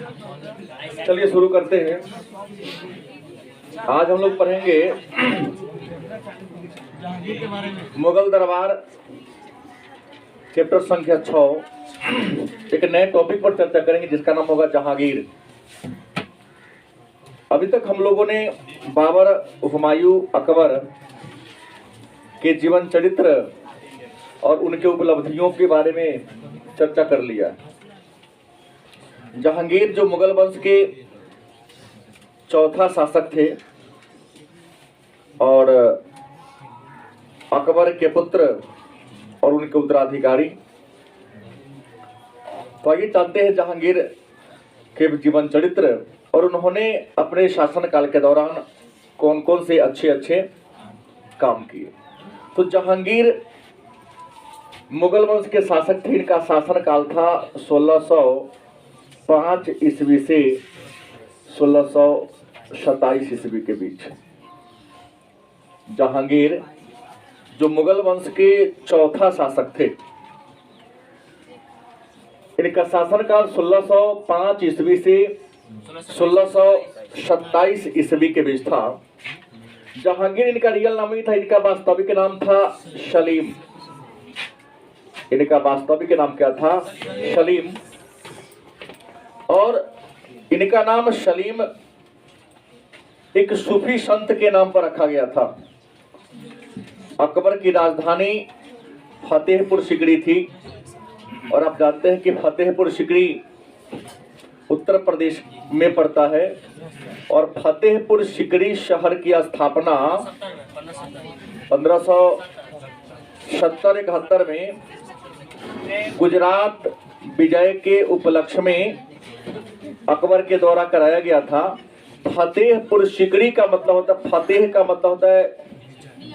चलिए शुरू करते हैं। आज हम लोग पढ़ेंगे मुगल दरबार चैप्टर संख्या 6। एक नए टॉपिक पर चर्चा करेंगे जिसका नाम होगा जहांगीर। अभी तक हम लोगों ने बाबर, हुमायूं, अकबर के जीवन चरित्र और उनके उपलब्धियों के बारे में चर्चा कर लिया। जहांगीर जो मुगल वंश के चौथा शासक थे और अकबर के पुत्र और उनके उत्तराधिकारी। तो आइए जानते हैं जहांगीर के जीवन चरित्र और उन्होंने अपने शासनकाल के दौरान कौन कौन से अच्छे अच्छे काम किए। तो जहांगीर मुगल वंश के शासक थे। इनका शासनकाल था 1605 ईस्वी से 1627 ईस्वी के बीच। जहांगीर जो मुगल वंश के चौथा शासक थे, इनका शासनकाल 1605 ईस्वी से 1627 ईस्वी के बीच था। जहांगीर इनका रियल नाम ही था, इनका वास्तविक नाम था सलीम। इनका वास्तविक नाम क्या था? सलीम। और इनका नाम सलीम एक सूफी संत के नाम पर रखा गया था। अकबर की राजधानी फतेहपुर सिकरी थी और आप जानते हैं कि फतेहपुर सिकरी उत्तर प्रदेश में पड़ता है और फतेहपुर सिकरी शहर की स्थापना 1570-71 में गुजरात विजय के उपलक्ष्य में अकबर के द्वारा कराया गया था। फतेहपुर सिकरी का मतलब होता है, फतेह का मतलब होता है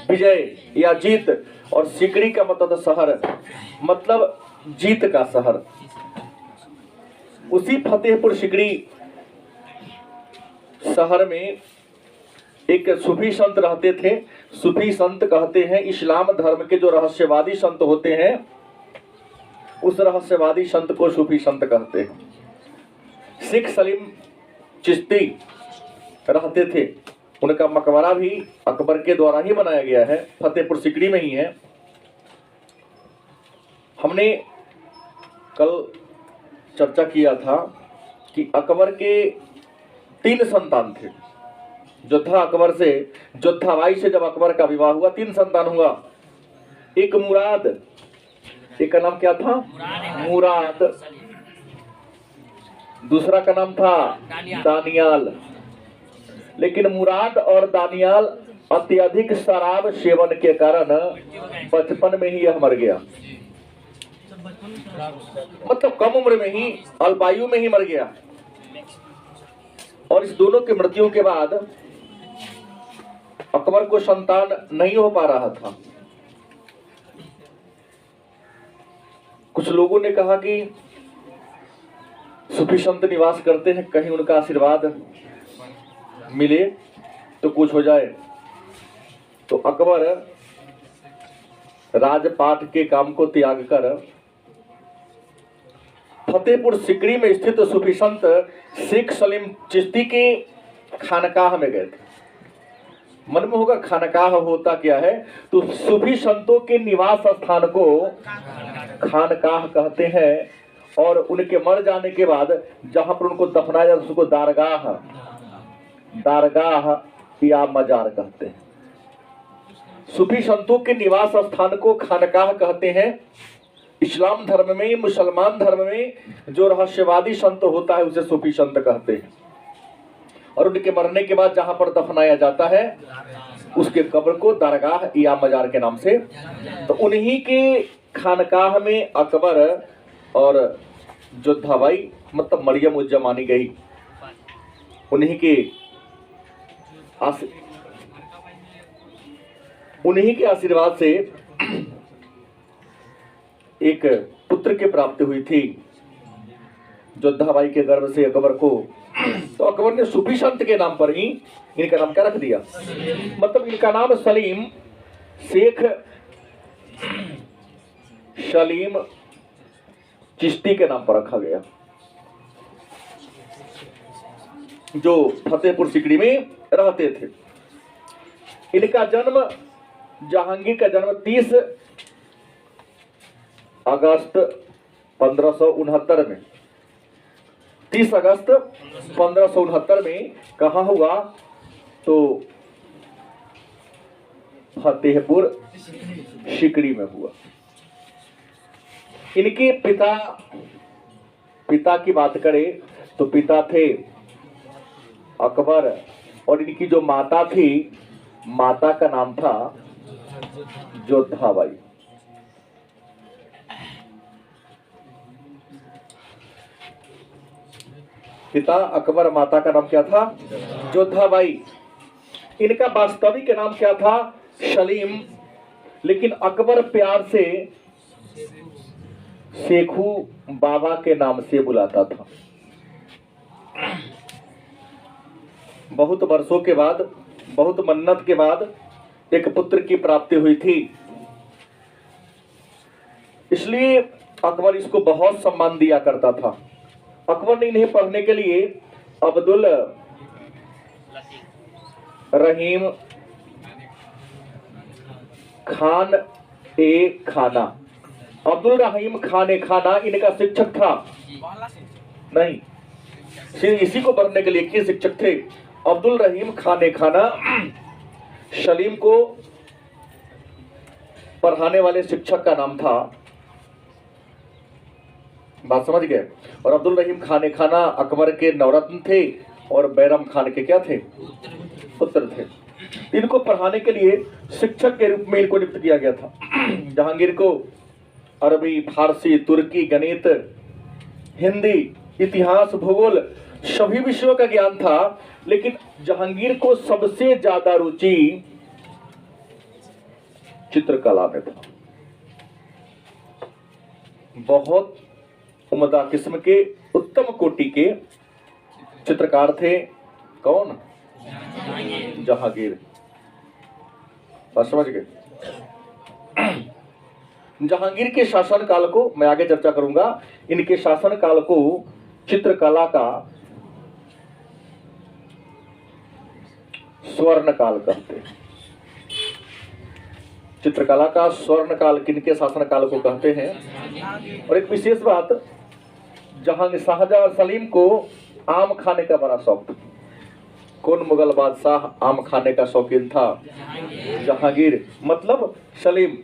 विजय या जीत, और सिकरी का मतलब होता है शहर, मतलब जीत का शहर। उसी फतेहपुर सिकरी शहर में एक सूफी संत रहते थे। सूफी संत कहते हैं इस्लाम धर्म के जो रहस्यवादी संत होते हैं, उस रहस्यवादी संत को सूफी संत कहते हैं। शेख सलीम चिश्ती रहते थे। उनका मकबरा भी अकबर के द्वारा ही बनाया गया है, फतेहपुर सिकरी में ही है। हमने कल चर्चा किया था कि अकबर के 3 संतान थे। जोधाबाई से जब अकबर का विवाह हुआ 3 संतान हुआ। एक मुराद, एक का नाम क्या था? मुराद। दूसरा का नाम था दानियाल। लेकिन मुराद और दानियाल अत्यधिक शराब सेवन के कारण बचपन में ही यह मर गया। मतलब कम उम्र में ही, अल्पायु में ही मर गया। और इस दोनों की मृत्यु के बाद अकबर को संतान नहीं हो पा रहा था। कुछ लोगों ने कहा कि सूफी संत निवास करते हैं, कहीं उनका आशीर्वाद मिले तो कुछ हो जाए। तो अकबर राजपाट के काम को त्याग कर फतेहपुर सिकरी में स्थित सूफी संत शेख सलीम चिश्ती के खानकाह में गए थे। मन में होगा खानकाह होता क्या है? तो सूफी संतों के निवास स्थान को खानकाह कहते हैं। और उनके मर जाने के बाद जहां पर उनको दफनाया जाता है उसको दारगाह या मजार कहते हैं। सूफी संतों के निवास स्थान को खानकाह कहते हैं। इस्लाम धर्म में, मुसलमान धर्म में जो रहस्यवादी संत होता है उसे सूफी संत कहते हैं। और उनके मरने के बाद जहां पर दफनाया जाता है उसके कब्र को दरगाह या मजार के नाम से। तो उन्हीं के खानकाह में अकबर और जोधाबाई मतलब मरियम उज़्ज़मानी गई। उन्हीं के आशीर्वाद से एक पुत्र की प्राप्ति हुई थी जोधाबाई के गर्भ से अकबर को। तो अकबर ने सूफी संत के नाम पर ही इनका नाम क्या रख दिया? मतलब इनका नाम सलीम, शेख सलीम चिश्ती के नाम पर रखा गया। जो फतेहपुर सिकड़ी में रहते थे। इनका जन्म, जहांगीर का जन्म 30 अगस्त 1569 में, 30 अगस्त 1569 में कहाँ हुआ? तो फतेहपुर सिकड़ी में हुआ। इनके पिता की बात करें तो पिता थे अकबर, और इनकी जो माता थी, माता का नाम था जोधाबाई। पिता अकबर, माता का नाम क्या था? जोधाबाई। इनका वास्तविक नाम क्या था? सलीम, लेकिन अकबर प्यार से शेखू बाबा के नाम से बुलाता था। बहुत वर्षों के बाद, बहुत मन्नत के बाद एक पुत्र की प्राप्ति हुई थी, इसलिए अकबर इसको बहुत सम्मान दिया करता था। अकबर ने इन्हें पढ़ने के लिए अब्दुल रहीम खान ए खाना, अब्दुल रहीम खान ए खाना इनका शिक्षक था। नहीं, सिर्फ इसी को पढ़ने के लिए किस शिक्षक थे? अब्दुल रहीम खान ए खाना सलीम को पढ़ाने वाले शिक्षक का नाम था। बात समझ गए? और अब्दुल रहीम खान ए खाना अकबर के नवरत्न थे और बैरम खान के क्या थे? पुत्र थे। इनको पढ़ाने के लिए शिक्षक के रूप में इनको नियुक्त किया गया था। जहांगीर को अरबी, फारसी, तुर्की, गणित, हिंदी, इतिहास, भूगोल सभी विषयों का ज्ञान था, लेकिन जहांगीर को सबसे ज्यादा रुचि चित्रकला में था। बहुत उम्दा किस्म के, उत्तम कोटि के चित्रकार थे। कौन? जहांगीर। बात समझ गए? जहांगीर के शासन काल को मैं आगे चर्चा करूंगा। इनके शासन काल को चित्रकला का स्वर्ण काल कहते हैं। चित्रकला का स्वर्ण काल किनके शासन काल को कहते हैं? और एक विशेष बात, जहांगीर, शाहजहां और सलीम को आम खाने का बड़ा शौक था। कौन मुगल बादशाह आम खाने का शौकीन था? जहांगीर, मतलब सलीम।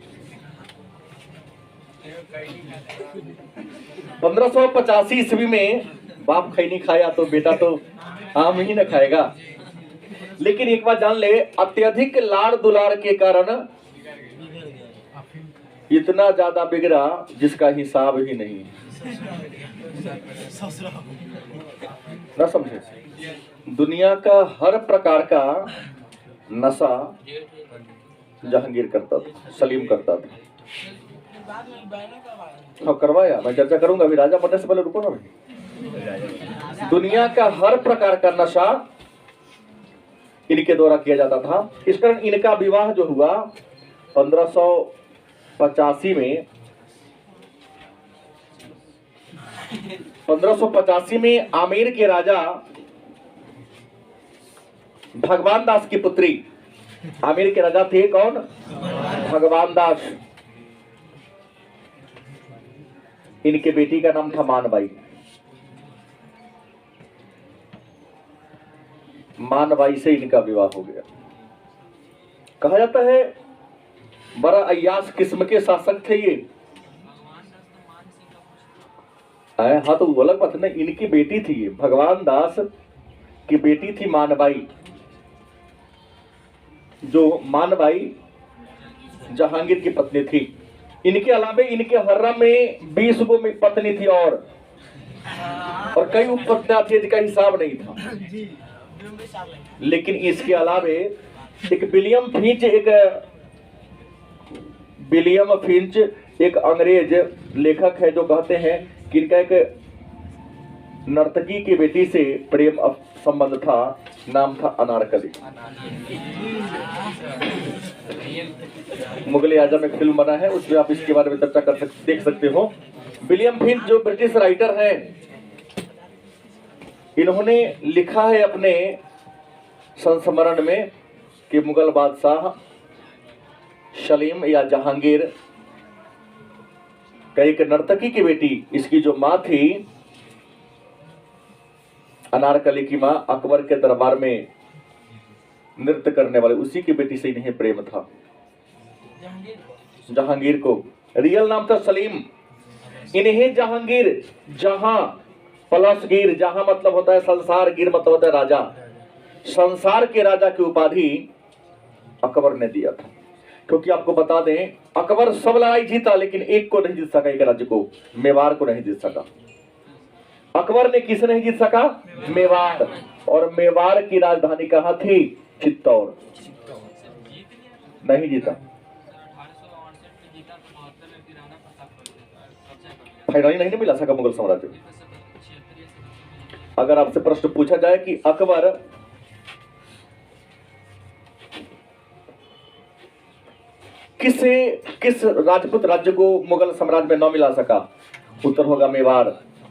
1585 ईस्वी में बाप खैनी खाया तो बेटा तो आम ही न खाएगा। लेकिन एक बात जान ले, अत्यधिक लाड़ दुलार के कारण इतना ज्यादा बिगड़ा जिसका हिसाब ही नहीं। ना समझे? दुनिया का हर प्रकार का नशा जहांगीर करता था, सलीम करता था। हाँ, करवाया, मैं चर्चा करूंगा अभी। राजा बनने से पहले रुको ना भाई। दुनिया का हर प्रकार का नशा इनके द्वारा किया जाता था। इस कारण इनका विवाह जो हुआ 1585 में, 1585 में आमेर के राजा भगवान दास की पुत्री, आमेर के राजा थे कौन? भगवान दास। इनके बेटी का नाम था मानबाई। मानबाई से इनका विवाह हो गया। कहा जाता है बड़ा अय्याश किस्म के शासक थे ये। हाँ, तो अलग बात ना, इनकी बेटी थी ये, भगवान दास की बेटी थी मानबाई। जो मानबाई जहांगीर की पत्नी थी। इनके अलावे इनके हर्रम में 20 गो में पत्नी थी और कई उपपत्नियां थी जिनका हिसाब नहीं था। लेकिन इसके अलावे एक विलियम फिंच एक अंग्रेज लेखक है जो कहते हैं कि इनका एक नर्तकी की बेटी से प्रेम संबंध था, नाम था अनारकली। मुगल आजम एक फिल्म बना है, उसमें आप इसके बारे में चर्चा देख सकते हो। विलियम फिंच जो ब्रिटिश राइटर हैं, इन्होंने लिखा है अपने संस्मरण में कि मुगल बादशाह सलीम या जहांगीर का एक नर्तकी की बेटी, इसकी जो माँ थी अनारकली की माँ, अकबर के दरबार में नृत्य करने वाले, उसी की बेटी से इन्हें प्रेम था। जहांगीर को रियल नाम था सलीम। इन्हें जहांगीर, जहां प्लस गिर, जहां मतलब होता है संसार, गिर मतलब होता है राजा, संसार के राजा की उपाधि अकबर ने दिया था। क्योंकि आपको बता दें, अकबर सब लड़ाई जीता लेकिन एक को नहीं जीत सका, एक राज्य को, मेवाड़ को नहीं जीत सका। अकबर ने किसे नहीं जीत सका? मेवाड़। और मेवाड़ की राजधानी कहां थी? चित्तौड़। नहीं जीता। फाइनली नहीं मिला सका मुगल साम्राज्य। अगर आपसे प्रश्न पूछा जाए कि अकबर किस राजपूत राज्य को मुगल साम्राज्य में न मिला सका, उत्तर होगा मेवाड़।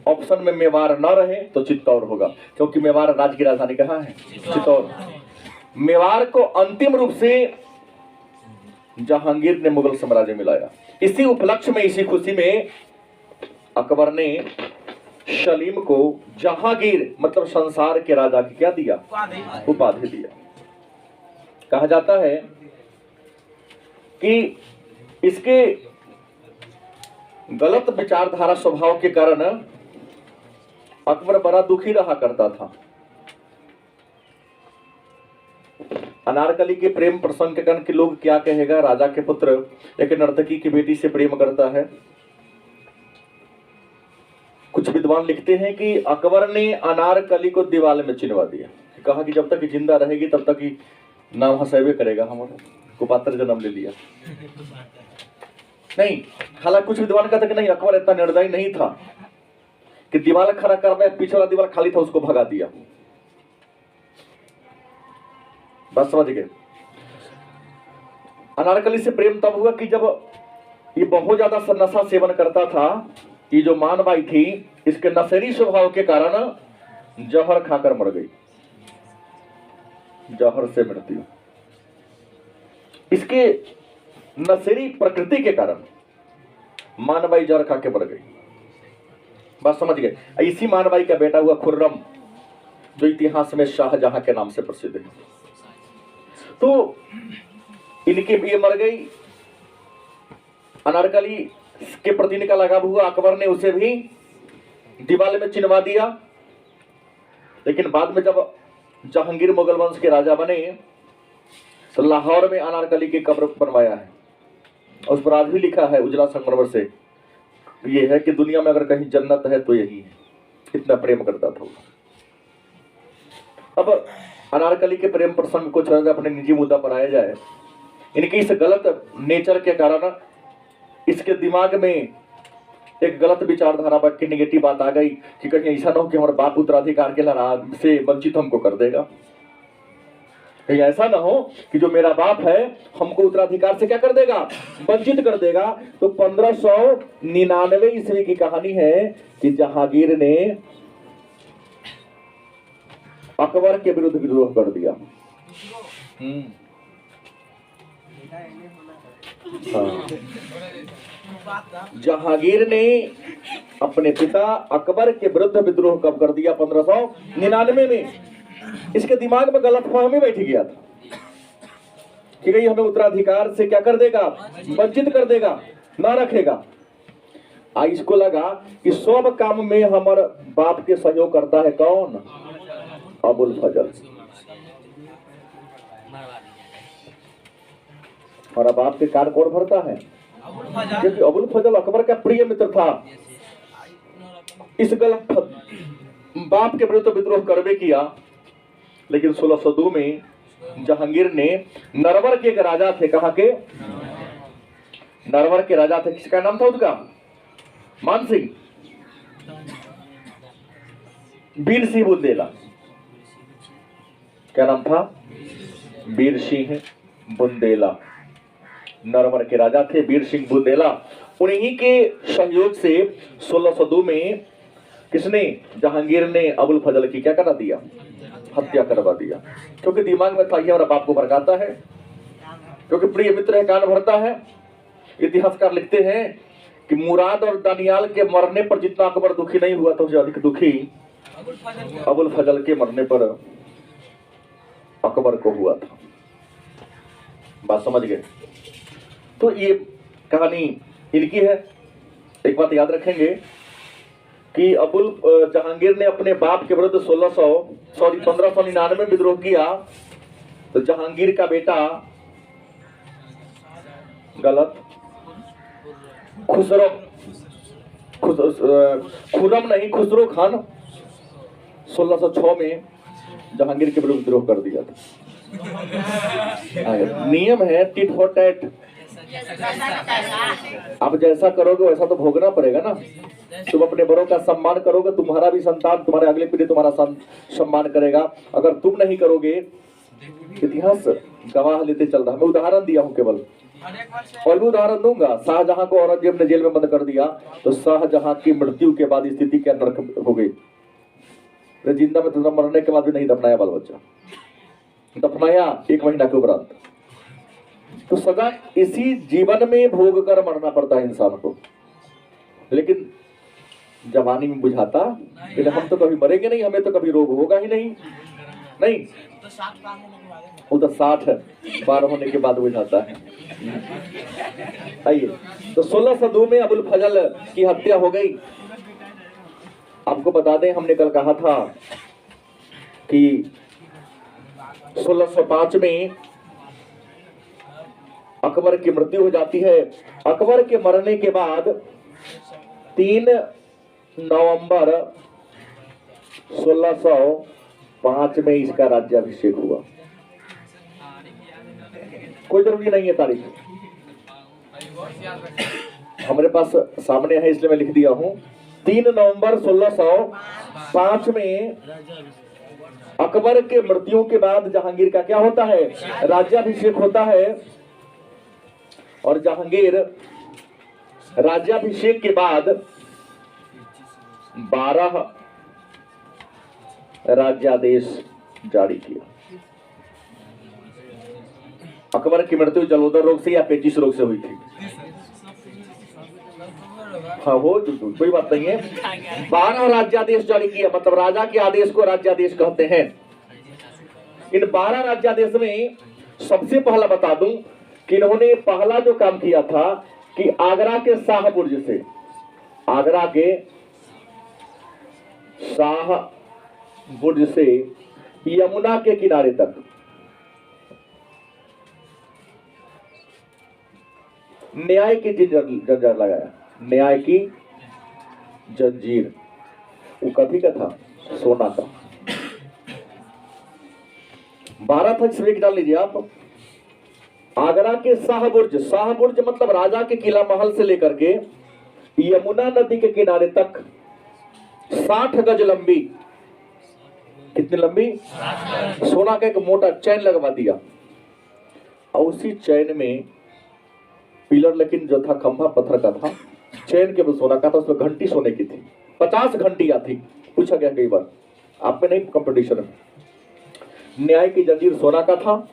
ऑप्शन में मेवाड़ न रहे तो चित्तौड़ होगा, क्योंकि मेवाड़ राज्य की राजधानी कहाँ है? चित्तौड़। मेवाड़ को अंतिम रूप से जहांगीर ने मुगल साम्राज्य में लाया। इसी उपलक्ष्य में, इसी खुशी में अकबर ने सलीम को जहांगीर मतलब संसार के राजा की क्या दिया? उपाधि दिया। कहा जाता है कि इसके गलत विचारधारा स्वभाव के कारण अकबर बड़ा दुखी रहा करता था। अनारकली के प्रेम प्रसंग के कारण कि लोग क्या कहेगा, राजा के पुत्र एक नर्तकी की बेटी से प्रेम करता है। कुछ विद्वान लिखते हैं कि अकबर ने अनारकली को दीवार में चिनवा दिया, कहा कि जब तक जिंदा रहेगी तब तक ही नाम हंसेबे करेगा, हमारा कुपात्र जन्म ले लिया। नहीं, हालांकि कुछ विद्वान कहते कि नहीं, अकबर इतना निर्दयी नहीं था कि दीवार खड़ा कर में पीछे वाला दीवार खाली था उसको भगा दिया। बस समझ गए। अनारकली से प्रेम तब हुआ कि जब ये बहुत ज्यादा नशा सेवन करता था। ये जो मानबाई थी, इसके नशेड़ी स्वभाव के कारण जहर खाकर मर गई, जहर से मृत्यु। इसके नशेड़ी प्रकृति के कारण मानबाई जहर खा के मर गई। बात समझ गए। इसी मानबाई का बेटा हुआ खुर्रम, जो इतिहास में शाहजहां के नाम से प्रसिद्ध है। तो इनके ये मर गई। अनारकली के प्रति इनका लगाव हुआ, अकबर ने उसे भी दीवार में चिनवा दिया। लेकिन बाद में जब जहांगीर मुगल वंश के राजा बने तो लाहौर में अनारकली की कब्र बनवाया है। उस पर आज भी लिखा है उजला संगमरमर से, ये है कि दुनिया में अगर कहीं जन्नत है तो यही है। इतना प्रेम करता था। अब अनारकली के प्रेम प्रसंग को छोड़कर अपने निजी मुद्दा पर आया जाए। इनके इस गलत नेचर के कारण इसके दिमाग में एक गलत विचारधारा की नेगेटिव बात आ गई कि कहीं ऐसा ना हो कि हमारा बाप उत्तराधिकार के लाभ से वंचित हमको कर देगा। कहीं ऐसा ना हो कि जो मेरा बाप है हमको उत्तराधिकार से क्या कर देगा? वंचित कर देगा। तो 1599 ईस्वी की कहानी है कि जहांगीर ने अकबर के विरुद्ध विद्रोह कर दिया। जहांगीर ने अपने पिता अकबर के विरुद्ध विद्रोह कब कर दिया? 1599 में। इसके दिमाग में गलतफहमी बैठ गया था कि कहीं हमें उत्तराधिकार से क्या कर देगा? वंचित कर देगा, ना रखेगा। इसको लगा कि सब काम में हमारे बाप के सहयोग करता है कौन? अबुल फजल। हमारा बाप के कार्य कौन भरता है? क्योंकि अबुल फजल अकबर का प्रिय मित्र था। इस गलत बाप के विरुद्ध विद्रोह करवे किया। लेकिन 1602 में जहांगीर ने नरवर के एक राजा थे, कहा के नरवर के राजा थे, किसका नाम था उसका? मान सिंह, वीर सिंह बुंदेला। क्या नाम था? वीर सिंह बुंदेला। नरवर के राजा थे वीर सिंह बुंदेला। उन्हीं के सहयोग से 1602 में किसने? जहांगीर ने अबुल फजल की क्या करा दिया? हत्या करवा दिया। क्योंकि दिमाग में था ये हमारा बाप को भड़काता है, क्योंकि प्रिय मित्र है कान भरता है। इतिहासकार लिखते हैं कि मुराद और दानियाल के मरने पर जितना अकबर दुखी नहीं हुआ था, उससे अधिक दुखी अबुल फजल के मरने पर अकबर को हुआ था। बात समझ गए? तो ये कहानी इनकी है। एक बात याद रखेंगे कि जहांगीर ने अपने बाप के विरुद्ध 1599 में विद्रोह किया, तो जहांगीर का बेटा गलत खुर्रम नहीं, खुसरो खान 1606 में जहांगीर के विरुद्ध विद्रोह कर दिया था। नियम है टिट फॉर टैट। आप जैसा करोगे वैसा तो भोगना पड़ेगा ना। तुम अपने बड़ों का सम्मान करोगे, तुम्हारा भी संतान, तुम्हारे अगली पीढ़ी तुम्हारा सम्मान करेगा। अगर तुम नहीं करोगे, इतिहास गवाह लेते चल रहा। मैं उदाहरण दिया हूं केवल, और भी उदाहरण दूंगा। शाहजहां को औरंगजेब ने जेल में बंद कर दिया, तो शाहजहां की मृत्यु के बाद स्थिति क्या नरक हो गई। जिंदा में तो मरने के बाद भी नहीं दफनाया बाल बच्चा, दफनाया 1 महीना के उपरांत। तो सजा इसी जीवन में भोग कर मरना पड़ता है इंसान को। लेकिन जवानी में बुझाता कि हम तो कभी मरेंगे नहीं, हमें तो कभी रोग होगा ही नहीं। वो तो 60 बार होने के बाद बुझाता है। आइए, तो 1602 में अबुल फजल की हत्या हो गई। आपको बता दें, हमने कल कहा था कि 1605 में अकबर की मृत्यु हो जाती है। अकबर के मरने के बाद 3 नवंबर 1605 में इसका राज्याभिषेक हुआ। कोई जरूरी नहीं है तारीख, हमारे पास सामने है इसलिए मैं लिख दिया हूं। 3 नवंबर 1605 में अकबर के मृत्यु के बाद जहांगीर का क्या होता है? राज्याभिषेक होता है। और जहांगीर राज्याभिषेक के बाद 12 राज्यादेश जारी किया। अकबर की मृत्यु जलोदर रोग से या पेचिश रोग से हुई थी। हाँ, हो कोई बात नहीं है। 12 राज्यादेश जारी किया, मतलब राजा के आदेश को राज्यादेश कहते हैं। इन 12 राज्यादेश में सबसे पहला बता दूं कि इन्होंने पहला जो काम किया था कि आगरा के शाह बुर्ज से यमुना के किनारे तक न्याय की जंजीर लगाया। न्याय की जंजीर, वो कथी का था? सोना का। 12 था, इसमें डाल लीजिए आप। आगरा के शाहबुर्ज मतलब राजा के किला महल से लेकर के यमुना नदी के किनारे तक 60 गज लंबी, कितनी लंबी? सोना का एक मोटा चैन लगवा दिया, और उसी चैन में पिलर, लेकिन जो था खंभा पत्थर का था, चैन के सोना का था, उसमें घंटी सोने की थी। 50 घंटियां थी। पूछा गया कई बार, आप में नहीं कंपटीशन है। न्याय की जंजीर सोना का था।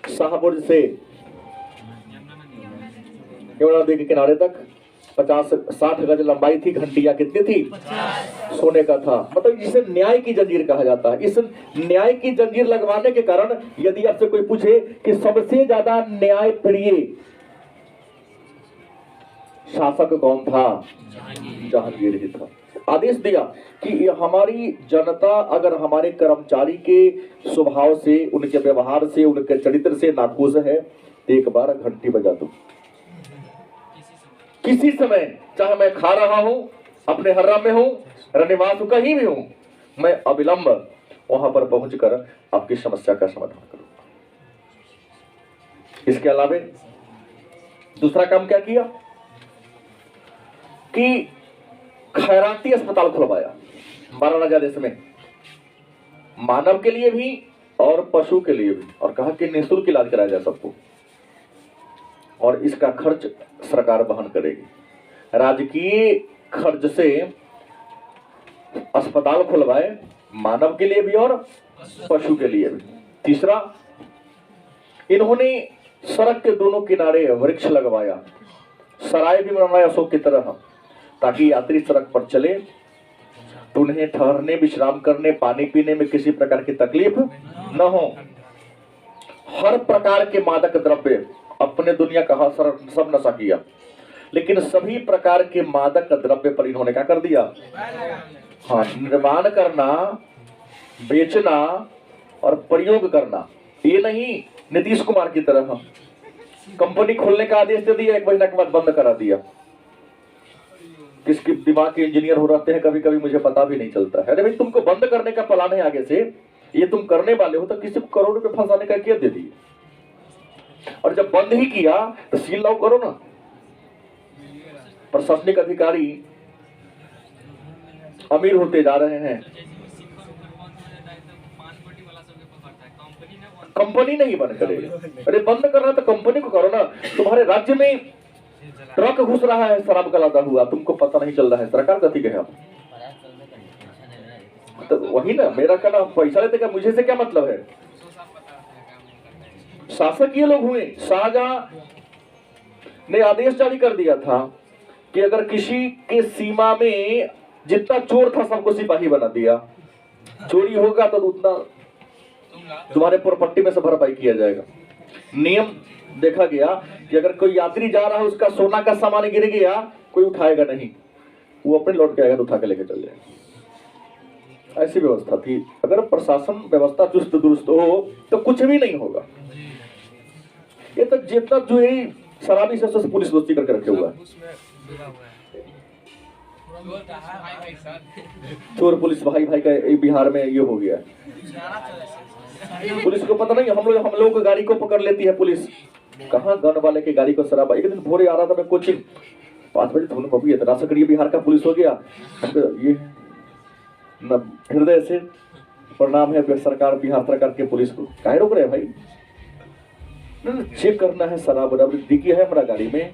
शाहबुर्ज से यमुना नदी के किनारे तक 60 गज लंबाई थी। घंटियां कितनी थी? 50 सोने का था। मतलब इसे न्याय की जंजीर कहा जाता है। इस न्याय की जंजीर लगवाने के कारण, यदि आपसे कोई पूछे कि सबसे ज्यादा न्याय प्रिय शासक कौन था, जहांगीर ही था। आदेश दिया कि हमारी जनता अगर हमारे कर्मचारी के स्वभाव से, उनके व्यवहार से, उनके चरित्र से नाखुश है, तो एक बार घंटी बजा दो। किसी समय, चाहे मैं खा रहा हूं, अपने हर्रा में हूं, रनिवास हूं, कहीं भी हूं, मैं अविलंब वहां पर पहुंचकर आपकी समस्या का समाधान करूंगा। इसके अलावा दूसरा काम क्या किया कि खैराती अस्पताल खुलवाया 12 राज्यादेश में, मानव के लिए भी और पशु के लिए भी, और कहा कि निःशुल्क इलाज कराया जाए सबको, और इसका खर्च सरकार वहन करेगी। राजकीय खर्च से अस्पताल खुलवाए, मानव के लिए भी और पशु के लिए भी। तीसरा, इन्होंने सड़क के दोनों किनारे वृक्ष लगवाया, सराय भी बनवाया अशोक की तरह, ताकि यात्री सड़क पर चले तो उन्हें ठहरने, विश्राम करने, पानी पीने में किसी प्रकार की तकलीफ न हो। हर प्रकार के मादक द्रव्य अपने दुनिया का सब नशा किया, लेकिन सभी प्रकार के मादक द्रव्य पर इन्होंने क्या कर दिया? हाँ, निर्माण करना, बेचना और प्रयोग करना। ये नहीं नीतीश कुमार की तरह कंपनी खोलने का आदेश दे दिया, 1 महीना के बाद बंद करा दिया। किसके दिमाग के इंजीनियर हो रहते हैं कभी कभी मुझे पता भी नहीं चलता है। अरे भाई, तुमको बंद करने का प्लान है आगे से, ये तुम करने वाले हो तो किसी को करोड़ रुपए फंसाने का क्या दे दिए? और जब बंद ही किया तो सील लॉक करो ना। प्रशासनिक अधिकारी अमीर होते जा रहे हैं, कंपनी नहीं बंद करेगा। अरे बंद करना तो कंपनी को करो ना। तुम्हारे राज्य में ट्रक घुस रहा है शराब का लादा हुआ, तुमको पता नहीं चल रहा है, सरकार गति गए आप तो वही ना। मेरा कहना, पैसा लेते का मुझे से क्या मतलब है? शासक ये लोग हुए। शाहजहां ने आदेश जारी कर दिया था कि अगर किसी के सीमा में जितना चोर था सबको सिपाही बना दिया, चोरी होगा तो उतना तुम्हारे प्रॉपर्टी में से भरपाई किया जाएगा। नियम देखा गया कि अगर कोई यात्री जा रहा है, उसका सोना का सामान गिर गया, कोई उठाएगा नहीं, वो अपने लौट के आएगा तो उठा के लेके चल जाएगा। ऐसी व्यवस्था थी। अगर प्रशासन व्यवस्था चुस्त दुरुस्त हो तो कुछ भी नहीं होगा। ये तो जितना जो है शराबी से पुलिस दोस्ती करके रखे हुआ है। चोर पुलिस भाई भाई का बिहार में ये हो गया। पुलिस को पता नहीं, हम लोग गाड़ी को पकड़ लेती है पुलिस। कहाँ गन वाले के गाड़ी को शराब। एक दिन भोरे आ रहा था मैं कोचिंग, 5 बजे तो बाबू इतना सक्रिय बिहार का पुलिस हो गया। ये न हृदय से प्रणाम है सरकार, बिहार सरकार के पुलिस को। काहे रोक रहे भाई? चेक करना है शराब दिखी है हमारा गाड़ी में।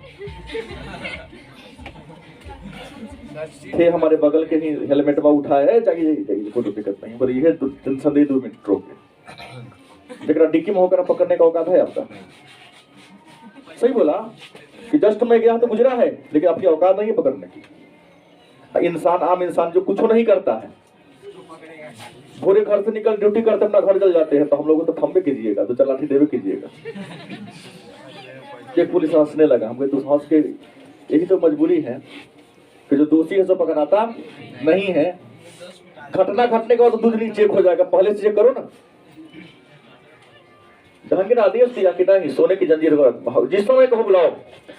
थे हमारे बगल के ही हेलमेट में उठाया, चाहिए कोई दिक्कत नहीं, पर ये टेंशन दे 2 मिनट रोक के। जरा डिक्की में होकर पकड़ने का औकात है आपका? सही बोला कि जस्ट में गया तो गुजरा है, लेकिन आपकी औकात नहीं है पकड़ने की। इंसान, आम इंसान जो कुछ नहीं करता है, भोरे घर से निकल ड्यूटी करते अपना घर चल जाते हैं, तो हम लोगों को तो थम्बे कीजिएगा, 2-4 लाठी देवे कीजिएगा। एक पुलिस हंसने लगा, हम तो हंस के, यही तो मजबूरी है कि जो दोषी है सो पकड़ाता नहीं है। घटना घटने के बाद तो दूसरी चेक हो जाएगा, पहले से चेक करो ना। जहांगीर आदेश दिया कि नहीं, सोने की जंजीर जिस समय कहो बुलाओ।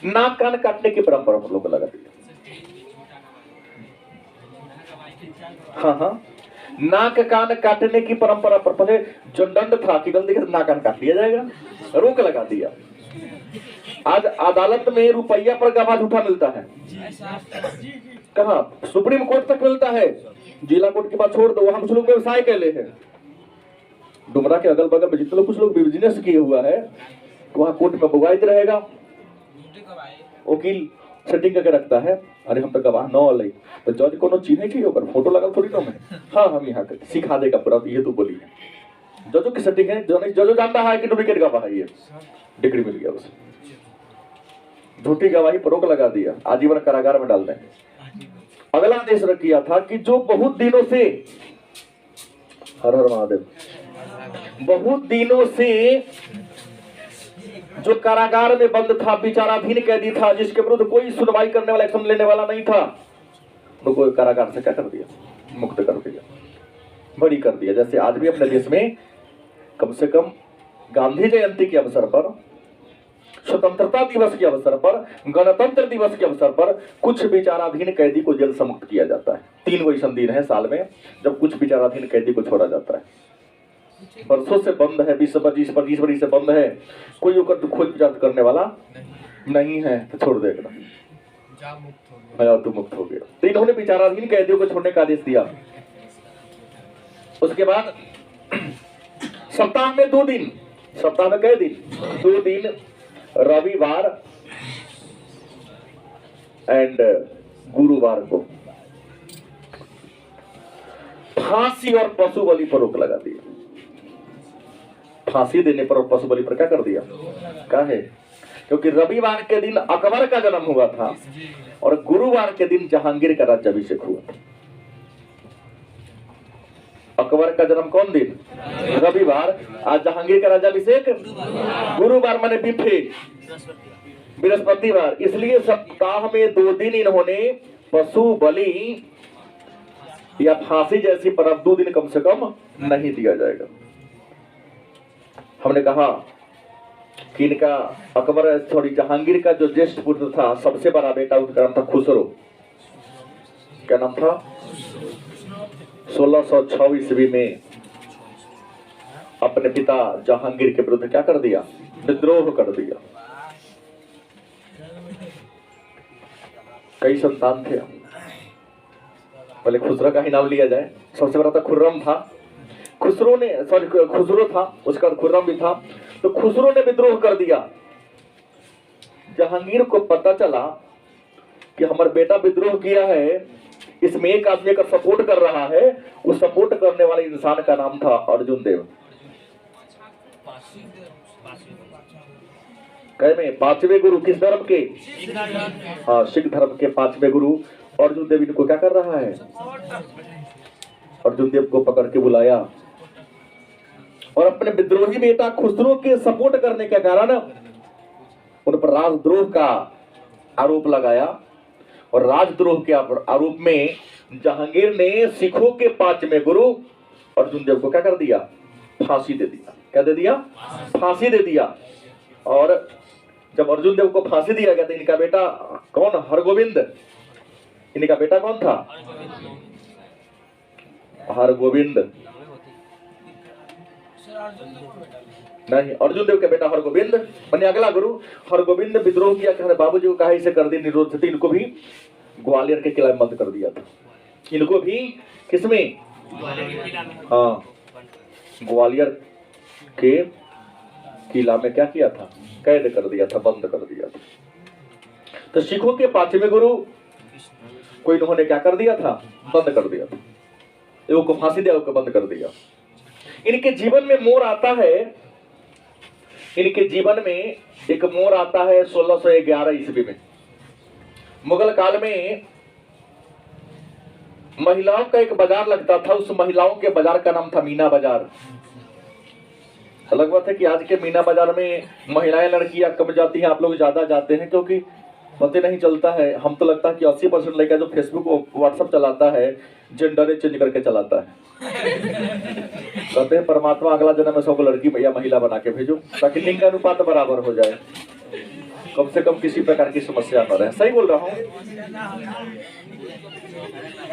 नाक कान काटने की परंपरा हम लोग को लगा दी। हाँ, नाक कान काटने की परंपरा पर पहले जो दंड था कि गलती से नाक कान काट लिया जाएगा, रोक लगा दिया। आज अदालत में रुपया पर गवाह झूठा मिलता है। कहाँ? सुप्रीम कोर्ट तक मिलता है, जिला कोर्ट की बात छोड़ दो, वहां कुछ लोग व्यवसाय कर ले हैं। डुमरा के अगल बगल में जितने लोग, कुछ लोग बिजनेस किए हुआ है, वहां कोर्ट में बुगाइत रहेगा, वकील सेटिंग करके रखता है। अरे हम तो गवाह न ले, तो जज को चीने की होकर फोटो लगा थोड़ी ना मैं। हाँ, हम यहाँ सिखा देगा पूरा, ये तो बोली है। जजों की सेटिंग है, जजों जानता है कि डुप्लीकेट गवाह है, ये डिग्री मिल गया उसे। झूठी गवाही पर रोक लगा दिया, आजीवन कारागार में डाल दें। अगला आदेश किया था कि जो बहुत दिनों से, हर हर महादेव, बहुत दिनों से जो कारागार में बंद था, विचाराधीन कैदी था, जिसके विरुद्ध कोई सुनवाई करने वाला, एक्शन लेने वाला नहीं था, उनको कारागार से क्या कर दिया? मुक्त कर दिया, बड़ी कर दिया। जैसे आज भी अपने देश में कम से कम गांधी जयंती के अवसर पर, स्वतंत्रता दिवस के अवसर पर, गणतंत्र दिवस के अवसर पर कुछ विचाराधीन कैदी को जेल से मुक्त किया जाता है। 3 वैसा दिन है साल में जब कुछ विचाराधीन कैदी को छोड़ा जाता है। वर्षों से बंद है, 20-25 वर्ष से बंद है, कोई होकर खोज जांच करने वाला नहीं है, तो छोड़ देगा, तू मुक्त हो गया। तो इन्होंने विचाराधीन कैदियों को छोड़ने का आदेश दिया। उसके बाद सप्ताह में 2 दिन, सप्ताह में कई दिन? 2 दिन, रविवार एंड गुरुवार को फांसी और पशु बलि पर रोक लगा दी। फांसी देने पर और पशु बलि पर क्या कर दिया? काहे? क्योंकि रविवार के दिन अकबर का जन्म हुआ था और गुरुवार के दिन जहांगीर का राज्याभिषेक हुआ था। अकबर का जन्म कौन दिन? रविवार। आज जहांगीर का राज्याभिषेक गुरुवार, माने बिफे बृहस्पतिवार। इसलिए सप्ताह में 2 दिन इन्होंने पशु बलि या फांसी जैसी पर अब 2 दिन कम से कम नहीं दिया जाएगा। हमने कहा कि इनका अकबर सॉरी जहांगीर का जो ज्येष्ठ पुत्र था, सबसे बड़ा बेटा, उसका नाम था खुसरो। क्या नाम था? 1606 ईस्वी में अपने पिता जहांगीर के विरुद्ध क्या कर दिया? विद्रोह कर दिया। कई संतान थे, पहले खुसरो का ही नाम लिया जाए। सबसे बड़ा था खुर्रम था, खुसरो था, उसका बाद खुर्रम भी था। तो खुसरो ने विद्रोह कर दिया। जहांगीर को पता चला कि हमारा बेटा विद्रोह किया है, इसमें एक आदमी का सपोर्ट कर रहा है। उस सपोर्ट करने वाले इंसान का नाम था अर्जुन देव। कहे में 5वें गुरु किस धर्म के? हाँ, सिख धर्म के 5वें गुरु अर्जुन देव इनको क्या कर रहा है? अर्जुन देव को पकड़ के बुलाया और अपने विद्रोही बेटा खुसरो के सपोर्ट करने के कारण उन पर राजद्रोह का आरोप लगाया। और राजद्रोह के आरोप में जहांगीर ने सिखों के 5वें गुरु अर्जुन देव को क्या कर दिया? फांसी दे दिया। क्या दे दिया? फांसी दे दिया। और जब अर्जुन देव को फांसी दिया गया तो इनका बेटा कौन? हरगोविंद। इनका बेटा कौन था? हरगोविंद नहीं, अर्जुन देव के बेटा हरगोविंद माने अगला गुरु। हरगोविंद विद्रोह किया कि बाबूजी को कहा इसे कर दी निरोध। इनको भी ग्वालियर के किला में बंद कर दिया था। इनको भी किसमें? हाँ, ग्वालियर के किला में क्या किया था? कैद कर दिया था, बंद कर दिया था। तो सिखों के 5वें गुरु को इन्होंने क्या कर दिया था? बंद कर दिया था। एगो को फांसी दिया, को बंद कर दिया। इनके जीवन में मोड़ आता है, इनके जीवन में एक मोड़ आता है 1611 ईस्वी में। मुगल काल में महिलाओं का एक बाजार लगता था। उस महिलाओं के बाजार का नाम था मीना बाजार। अलग बात है कि आज के मीना बाजार में महिलाएं लड़कियां कम जाती हैं, आप लोग ज्यादा जाते हैं, क्योंकि पता नहीं चलता है। हम तो लगता है कि 80% लड़का जो फेसबुक व्हाट्सएप चलाता है जेंडर चेंज करके चलाता है। कहते हैं परमात्मा अगला जन्म में सबको लड़की या महिला बना के भेजो ताकि लिंग अनुपात बराबर हो जाए, कम से कम किसी प्रकार की समस्या न रहे। सही बोल रहा हूँ?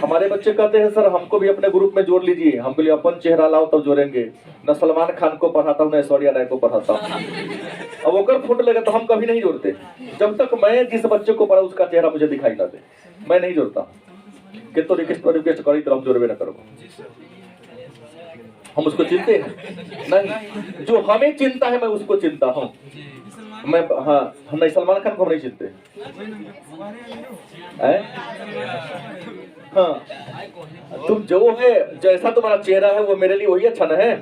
हमारे बच्चे कहते हैं सर हमको भी अपने ग्रुप में जोड़ लीजिए। हम बोले अपन चेहरा लाओ तब जोड़ेंगे। न सलमान खान को पढ़ाता हूँ, न ऐश्वर्या राय को पढ़ाता हूँ। अब वो फोटो लगे तो हम कभी नहीं जोड़ते। जब तक मैं जिस बच्चे को पढ़ा उसका चेहरा मुझे दिखाई ना दे, मैं नहीं जोड़ता। कि तो रिक्वेस्ट करी तो हम जोड़बे न करो। हम उसको चिंते हैं नहीं, जो हमें चिंता है मैं उसको चिंता हूँ। मैं हाँ, हम नहीं, सलमान खान को हम नहीं चिंते। हाँ, तुम जो है, जैसा तुम्हारा चेहरा है वो मेरे लिए वही अच्छा न है।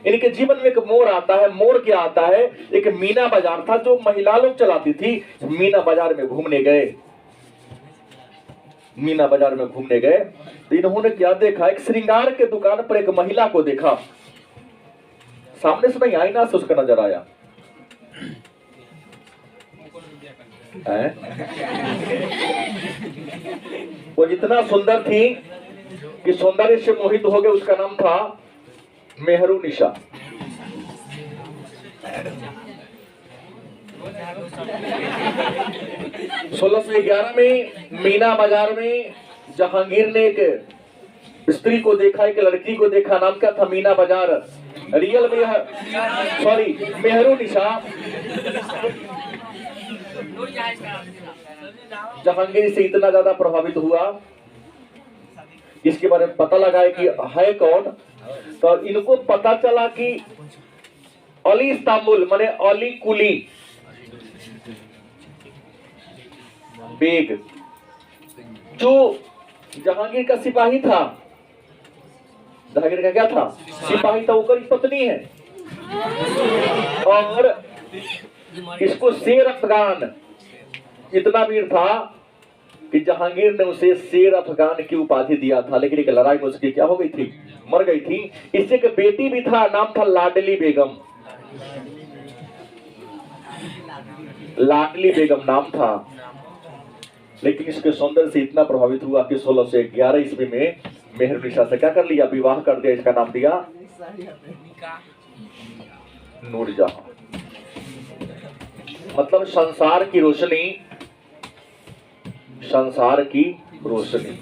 इनके जीवन में एक मोड़ आता है। मोड़ क्या आता है? एक मीना बाजार था जो महिला लोग चलाती थी। मीना बाजार में घूमने गए। मीना बाजार में घूमने गए तो इन्होंने क्या देखा? एक श्रृंगार के दुकान पर एक महिला को देखा। सामने से नहीं, आईना से उसका नजर आया। वो इतना सुंदर थी कि सौंदर्य से मोहित हो गए। उसका नाम था मेहरुनिशा। सोलह सौ 11 में मीना बाजार में जहांगीर ने एक स्त्री को देखा, एक लड़की को देखा। नाम क्या था? मीना बाजार। रियल मेहरुनिशा। जहांगीर से इतना ज्यादा प्रभावित हुआ, इसके बारे में पता लगा कि है कौन। तो इनको पता चला कि अली इस्तांबुल माने अली कुली बेग जो जहांगीर का सिपाही था, जहांगीर का क्या था? सिपाही था, वो पत्नी है। और इसको शेर अफगान, इतना वीर था कि जहांगीर ने उसे शेर अफगान की उपाधि दिया था। लेकिन एक लड़ाई में उसकी क्या हो गई थी? मर गई थी। इससे एक बेटी भी था, नाम था लाडली बेगम। लाडली बेगम नाम था। लेकिन इसके सौंदर्य से इतना प्रभावित हुआ कि 1611 ईस्वी में मेहरुनिसा से क्या कर लिया? विवाह कर दिया। इसका नाम दिया नूरजहां। मतलब संसार की रोशनी, संसार की रोशनी।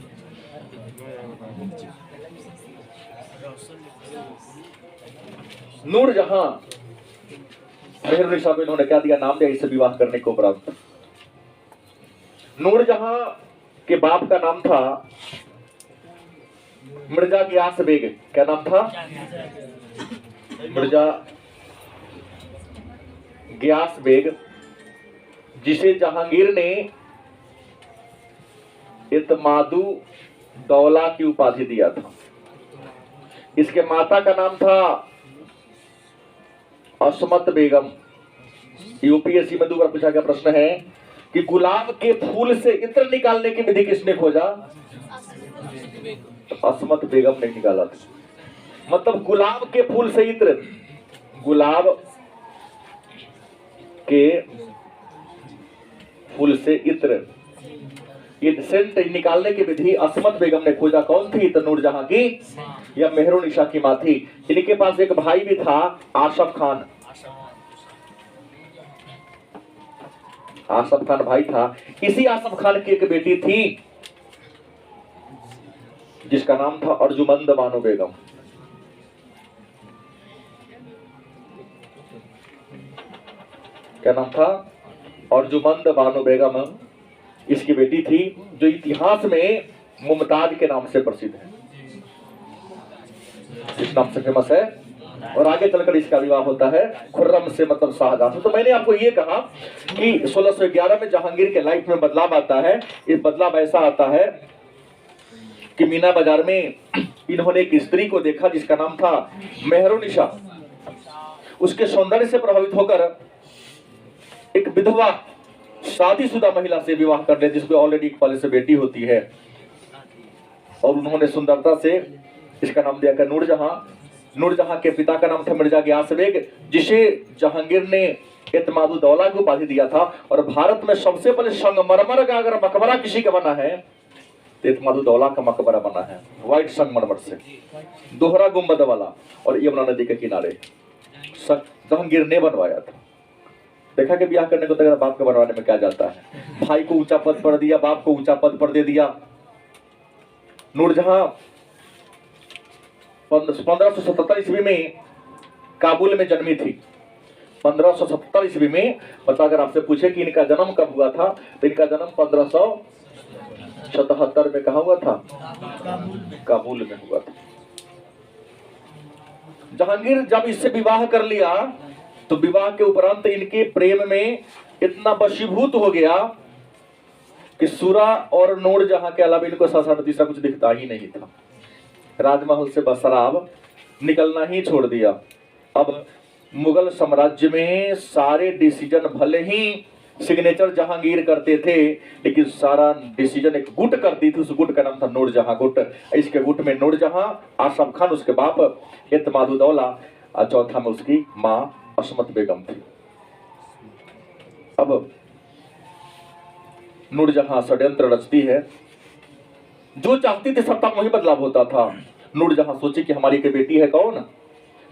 नूरजहां मेहरुनिसा को इन्होंने क्या दिया? नाम दिया इससे विवाह करने को उपरांत। नूरजहां के बाप का नाम था मिर्जा गियास बेग। क्या नाम था? मिर्जा गियास बेग, जिसे जहांगीर ने इत्मादु दौला की उपाधि दिया था। इसके माता का नाम था असमत बेगम। यूपीएससी में 2 बार पूछा गया प्रश्न है कि गुलाब के फूल से इत्र निकालने की विधि किसने खोजा? असमत बेगम ने निकाला था। मतलब गुलाब के फूल से इत्र, गुलाब के फूल से इत्र, ये सेंट निकालने की विधि असमत बेगम ने खोजा। कौन थी? तो नूरजहां की या मेहरुनिसा की मां थी। इनके पास एक भाई भी था, आसफ खान। आसफ खान भाई था। इसी आसफ खान की एक बेटी थी जिसका नाम था अर्जुमंद बानो बेगम। क्या नाम था? अर्जुमंद बानो बेगम इसकी बेटी थी, जो इतिहास में मुमताज के नाम से प्रसिद्ध है, इस नाम से फेमस है। और आगे चलकर इसका विवाह होता है खुर्रम से, मतलब शाहजहां से। तो मैंने आपको ये कहा कि 1611 में जहांगीर के लाइफ में बदलाव आता है। इस बदलाव ऐसा आता है कि मीना बाजार में इन्होंने एक स्त्री को देखा जिसका नाम था मेहरुनिसा। उसके सौंदर्य से प्रभावित होकर एक विधवा शादीशुदा महिला से विवाह कर लिया, जिसको ऑलरेडी एक पहले से बेटी होती है। और उन्होंने सुंदरता से इसका नाम दिया नूरजहां। नूरजहां के पिता का नाम था मिर्जा गियास बेग, जिसे जहांगीर ने इत्मादु दौला की उपाधि दिया था। और भारत में सबसे पहले संगमरमर का अगर मकबरा किसी का बना है तो इत्मादु दौला का मकबरा बना है, व्हाइट संगमरमर से, दोहरा गुंबद वाला, और यमुना नदी के किनारे जहांगीर ने बनवाया था। देखा कि ब्याह करने को तो बाप के बनवाने में क्या जाता है। भाई को ऊंचा पद पर दिया, बाप को ऊंचा पद पर दे दिया। नूरजहां 1577 ईस्वी में काबुल में जन्मी थी। 1577 ईस्वी में, मतलब अगर आपसे पूछे कि इनका जन्म कब हुआ था, तो इनका जन्म 1577 में कहा हुआ था? काबुल में हुआ था। जहांगीर जब इससे विवाह कर लिया तो विवाह के उपरांत इनके प्रेम में इतना वशीभूत हो गया कि सूरा और नूरजहां के अलावा इनको साथ तीसरा कुछ दिखता ही नहीं था। राजमहल से बशराब निकलना ही छोड़ दिया। अब मुगल साम्राज्य में सारे डिसीजन भले ही सिग्नेचर जहांगीर करते थे, लेकिन सारा डिसीजन एक गुट करती थी। उस गुट का नाम था नूरजहां गुट। इसके गुट में नूरजहां, आसफ खान उसके बाप इत्मादु दौला, और चौथा में उसकी मां असमत बेगम थी। अब नूरजहां षड्यंत्र रचती है, जो चाहती थी सत्ता में वही बदलाव होता था। नूरजहां सोची कि हमारी एक बेटी है, कौन?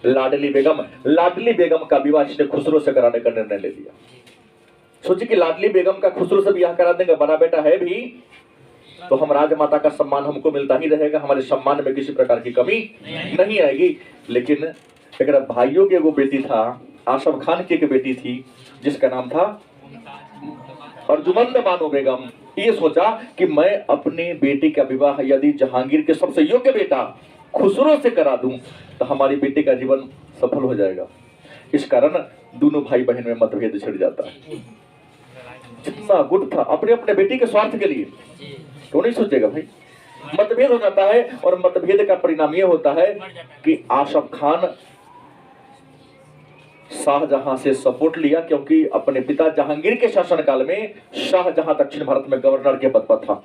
लाडली बेगम। लाडली बेगम का विवाह इसने खुसरो से कराने का निर्णय ले लिया। सोची कि लाडली बेगम का खुसरो से ब्याह करा देंगे, बड़ा बेटा है भी तो हम राजमाता का सम्मान हमको मिलता ही रहेगा, हमारे सम्मान में किसी प्रकार की कमी नहीं आएगी। लेकिन अगर भाइयों की एगो बेटी था, आसफ खान की एक बेटी थी जिसका नाम था अर्जुमंद बानो बेगम। ये सोचा कि मैं अपने बेटे का विवाह यदि जहांगीर के सबसे योग्य बेटा खुसरो से करा दूं तो हमारी बेटी का जीवन सफल हो जाएगा। इस कारण दोनों भाई बहन में मतभेद छिड़ जाता है। जितना गुट था अपने अपने बेटी के स्वार्थ के लिए, तो नहीं सोचेगा भाई मतभेद हो जाता है और मतभेद का परिणाम यह होता है कि आसफ खान शाहजहां से सपोर्ट लिया, क्योंकि अपने पिता जहांगीर के शासनकाल में शाहजहां दक्षिण भारत में गवर्नर के पद पर था।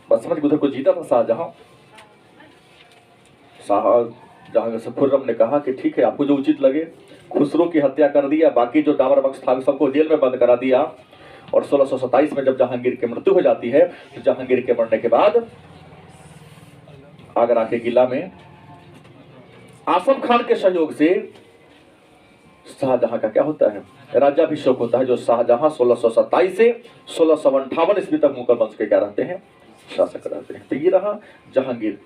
बस समझ उधर को जीता था शाहजहां। शाहजहां से खुर्रम ने कहा कि ठीक है, आपको जो उचित लगे। खुसरो की हत्या कर दिया, बाकी जो दावर बख्श था सबको जेल में बंद करा दिया। और 1627 में जब जहांगीर की मृत्यु हो जाती है तो जहांगीर के मरने के बाद आगरा के किला में आसफ खान के सहयोग से शाहजहां का क्या होता है, राज्याभिषेक होता है, जो शाहजहां 1627 से 1658 ईस्वी तक मुगल वंश के क्या रहते हैं, शासक रहते हैं। तो ये रहा जहांगीर।